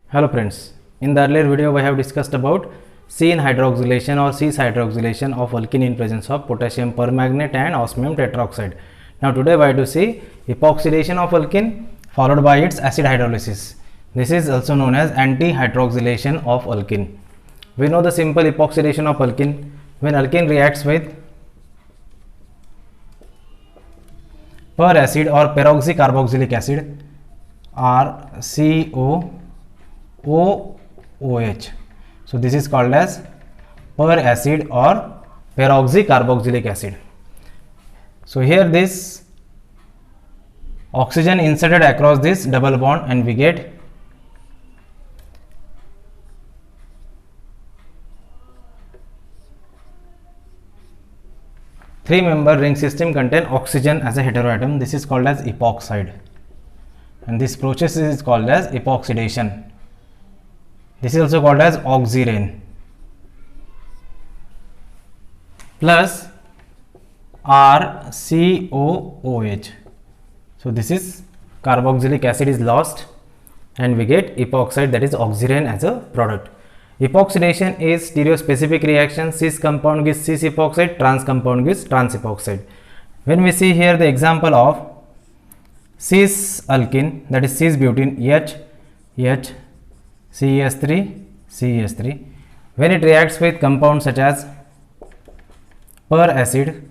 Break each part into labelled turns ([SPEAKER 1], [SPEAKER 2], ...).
[SPEAKER 1] Hello friends, in the earlier video we have discussed about C-N hydroxylation or cis hydroxylation of alkene in presence of potassium permanganate and osmium tetroxide. Now today we have to see epoxidation of alkene followed by its acid hydrolysis. This is also known as anti-hydroxylation of alkene. We know the simple epoxidation of alkene. When alkene reacts with per acid or peroxycarboxylic acid RCOOH. So this is called as per acid or peroxycarboxylic acid. So here this oxygen inserted across this double bond and we get three-member ring system contain oxygen as a heteroatom. This is called as epoxide, and this process is called as epoxidation. This is also called as oxirain plus RCOOH. So this is carboxylic acid is lost and we get epoxide, that is oxirain, as a product. Epoxidation is stereospecific reaction. Cis compound gives cis epoxide, trans compound gives trans epoxide. When we see here the example of cis alkene, that is cis butene H CES3, when it reacts with compounds such as per acid,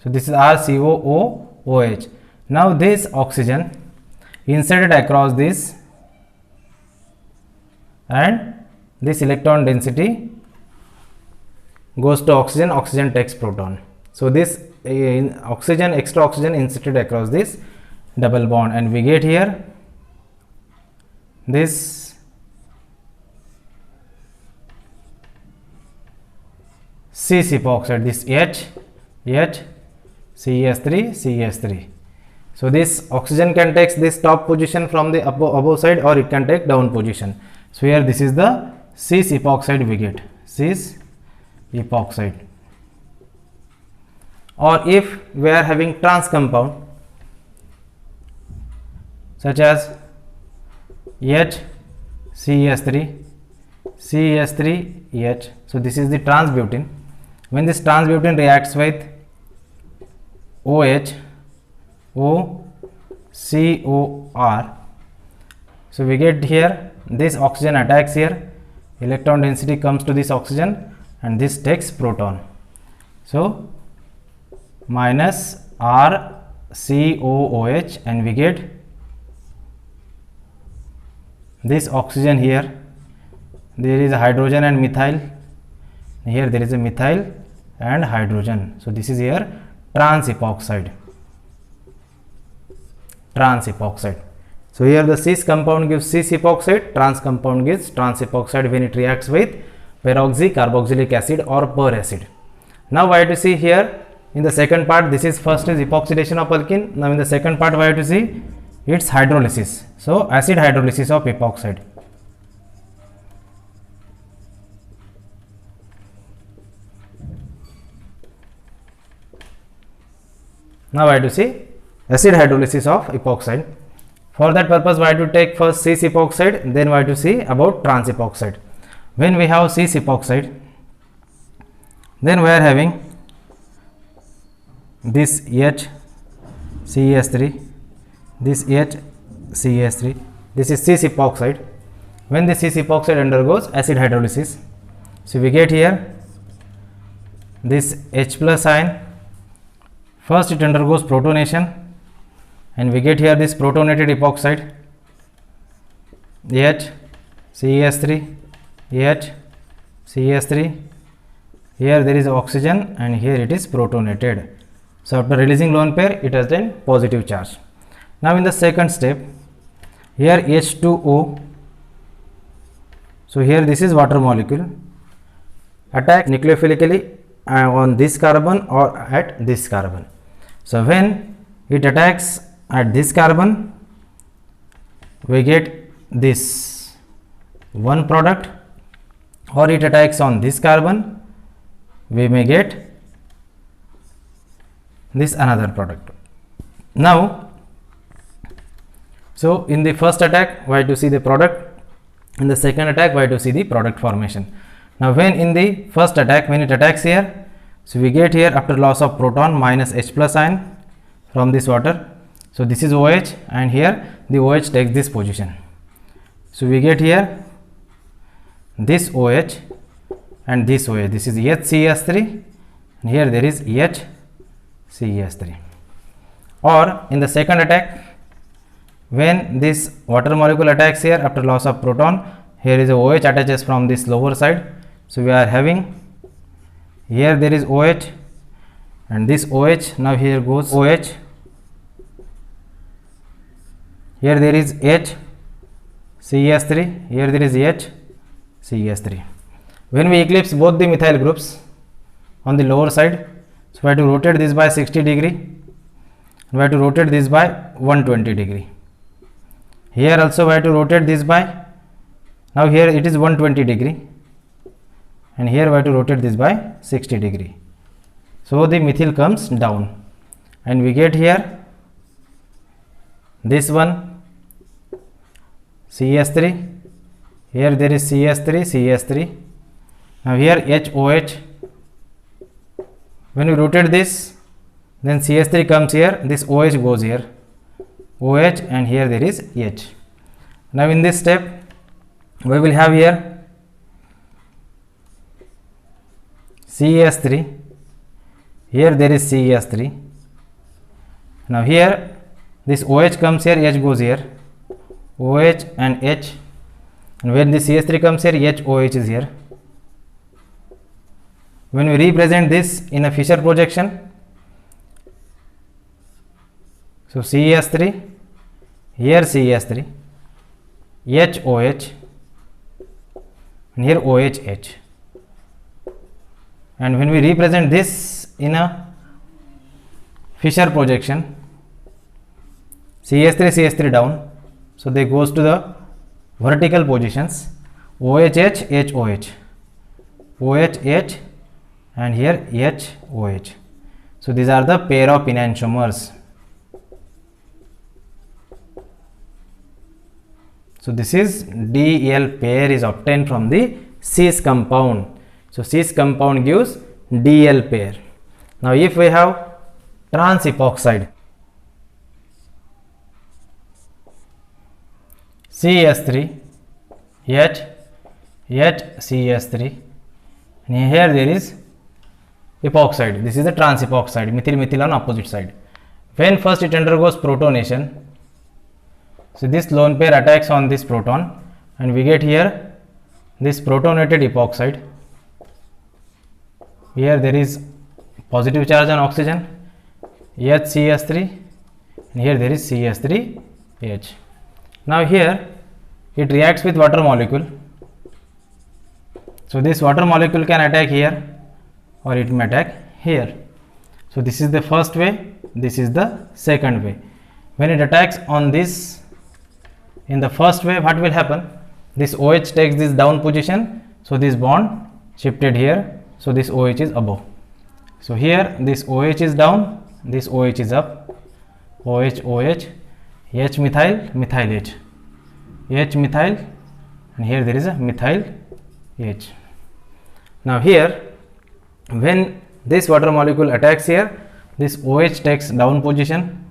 [SPEAKER 1] so this is RCOOH. Now this oxygen inserted across this and this electron density goes to oxygen, oxygen takes proton. So this oxygen, extra oxygen inserted across this double bond and we get here this cis epoxide, this CES3. So this oxygen can take this top position from the above side or it can take down position. So here this is the cis epoxide we get, cis epoxide. Or if we are having trans compound such as CES3, so this is the trans butene. When this trans butene reacts with OH, OCOR, so we get here this oxygen attacks here, electron density comes to this oxygen and this takes proton. So minus RCOOH and we get this oxygen here. There is a hydrogen and methyl. Here there is a methyl and hydrogen. So this is here trans epoxide. So here the cis compound gives cis epoxide, trans compound gives trans epoxide when it reacts with peroxycarboxylic acid or per acid. Now we have to see here in the second part, this is first is epoxidation of alkene. Now in the second part we have to see its hydrolysis. So acid hydrolysis of epoxide. Now I have to see acid hydrolysis of epoxide. For that purpose, we have to take first cis epoxide, then we have to see about trans epoxide. When we have cis epoxide, then we are having this HCES3, this HCES3, this is cis epoxide. When the cis epoxide undergoes acid hydrolysis, so we get here this H plus ion. First it undergoes protonation and we get here this protonated epoxide HCES3, here there is oxygen and here it is protonated. So after releasing lone pair it has then positive charge. Now in the second step, here H2O, so here this is water molecule, attack nucleophilically on this carbon or at this carbon. So when it attacks at this carbon, we get this one product, or it attacks on this carbon, we may get this another product. Now So in the first attack we have to see the product, in the second attack we have to see the product formation. Now when in the first attack, when it attacks here, so we get here after loss of proton minus H plus ion from this water. So this is OH and here the OH takes this position. So we get here this OH and this OH, this is HCS3 and here there is HCS3. Or in the second attack, when this water molecule attacks here after loss of proton, here is a OH attaches from this lower side. So we are having here there is OH and this OH, now here goes OH, here there is HCS3, here there is HCS3. When we eclipse both the methyl groups on the lower side, so we have to rotate this by 60 degree, we have to rotate this by 120 degree. Here also we have to rotate this by, now here it is 120 degree and here we have to rotate this by 60 degree. So the methyl comes down and we get here this one CS3, here there is CS3. Now here HOH, when we rotate this, then CS3 comes here, this OH goes here, OH and here there is H. Now in this step we will have here CS3, here there is CS3. Now here this OH comes here, H goes here, OH and H, and when the CS3 comes here, HOH is here. When we represent this in a Fischer projection, so CS3, here CS3, HOH and here OHH. And when we represent this in a Fischer projection, CS3 down, so they goes to the vertical positions, OHH, HOH, OHH and here HOH. So these are the pair of enantiomers. So this is DL pair is obtained from the cis compound. So cis compound gives DL pair. Now if we have trans epoxide, CS3, HCS3 and here there is epoxide. This is the trans epoxide, methyl on opposite side. When first it undergoes protonation, so this lone pair attacks on this proton and we get here this protonated epoxide. Here there is positive charge on oxygen, HCS3 and here there is CS3H. Now here it reacts with water molecule. So this water molecule can attack here or it may attack here. So this is the first way, this is the second way. When it attacks on this, in the first way what will happen? This OH takes this down position, so this bond shifted here, so this OH is above. So here this OH is down, this OH is up, OH, H methyl, methyl H, H methyl and here there is a methyl H. Now here when this water molecule attacks here, this OH takes down position,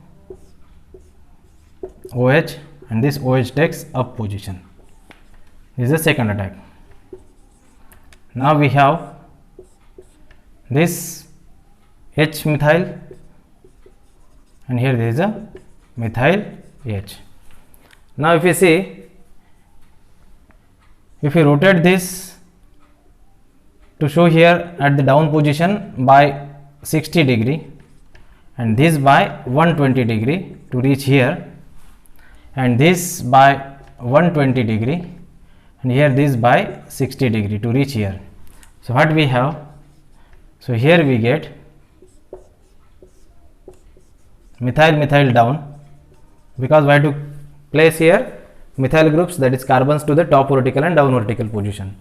[SPEAKER 1] OH and this OH takes up position. This is the second attack. Now we have this H methyl and here there is a methyl H. Now if you see, if we rotate this to show here at the down position by 60 degree and this by 120 degree to reach here and this by 120 degree and here this by 60 degree to reach here. So what we have? So here we get methyl down, because we have to place here methyl groups, that is carbons, to the top vertical and down vertical position,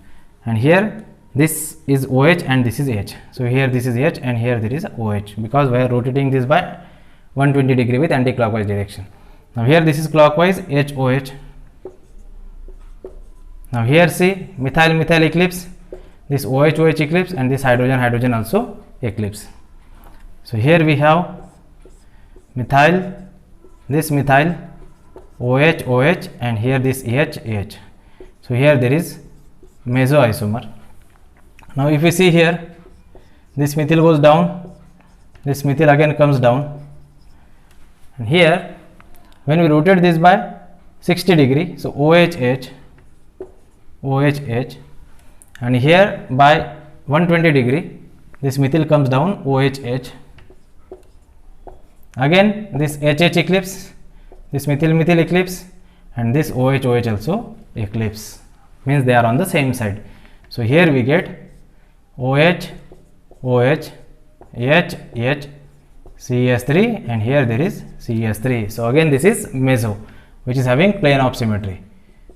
[SPEAKER 1] and here this is OH and this is H. So here this is H and here there is OH, because we are rotating this by 120 degree with anti-clockwise direction. Now here this is clockwise HOH. Now here see methyl methyl eclipse, this OH OH eclipse, and this hydrogen hydrogen also eclipse. So here we have methyl, this methyl, OH OH, and here this AH. So here there is meso isomer. Now if we see here, this methyl goes down, this methyl again comes down, and here when we rotate this by 60 degree, so OHH, OHH, and here by 120 degree, this methyl comes down, OHH. Again this HH eclipse, this methyl methyl eclipse, and this OH OH also eclipse, means they are on the same side. So here we get OH OH H H CES3, and here there is CES3. So again this is meso, which is having plane of symmetry.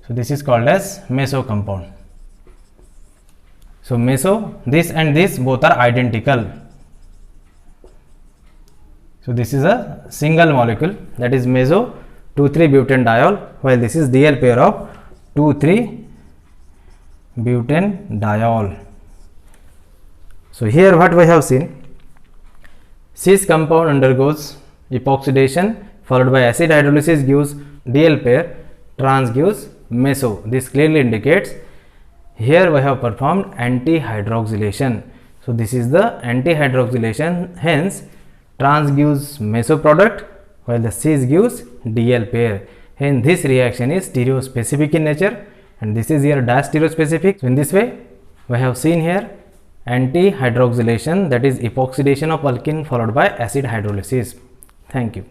[SPEAKER 1] So this is called as meso compound. So meso, this and this both are identical. So this is a single molecule, that is meso 2,3-butanediol, while this is DL pair of 2,3-butanediol. So here what we have seen, cis compound undergoes epoxidation followed by acid hydrolysis gives DL pair, trans gives meso. This clearly indicates here we have performed anti-hydroxylation. So this is the anti-hydroxylation, hence trans gives meso product while the cis gives DL pair. Hence this reaction is stereospecific in nature, and this is here diastereospecific. So in this way we have seen here anti-hydroxylation, that is epoxidation of alkene followed by acid hydrolysis. Thank you.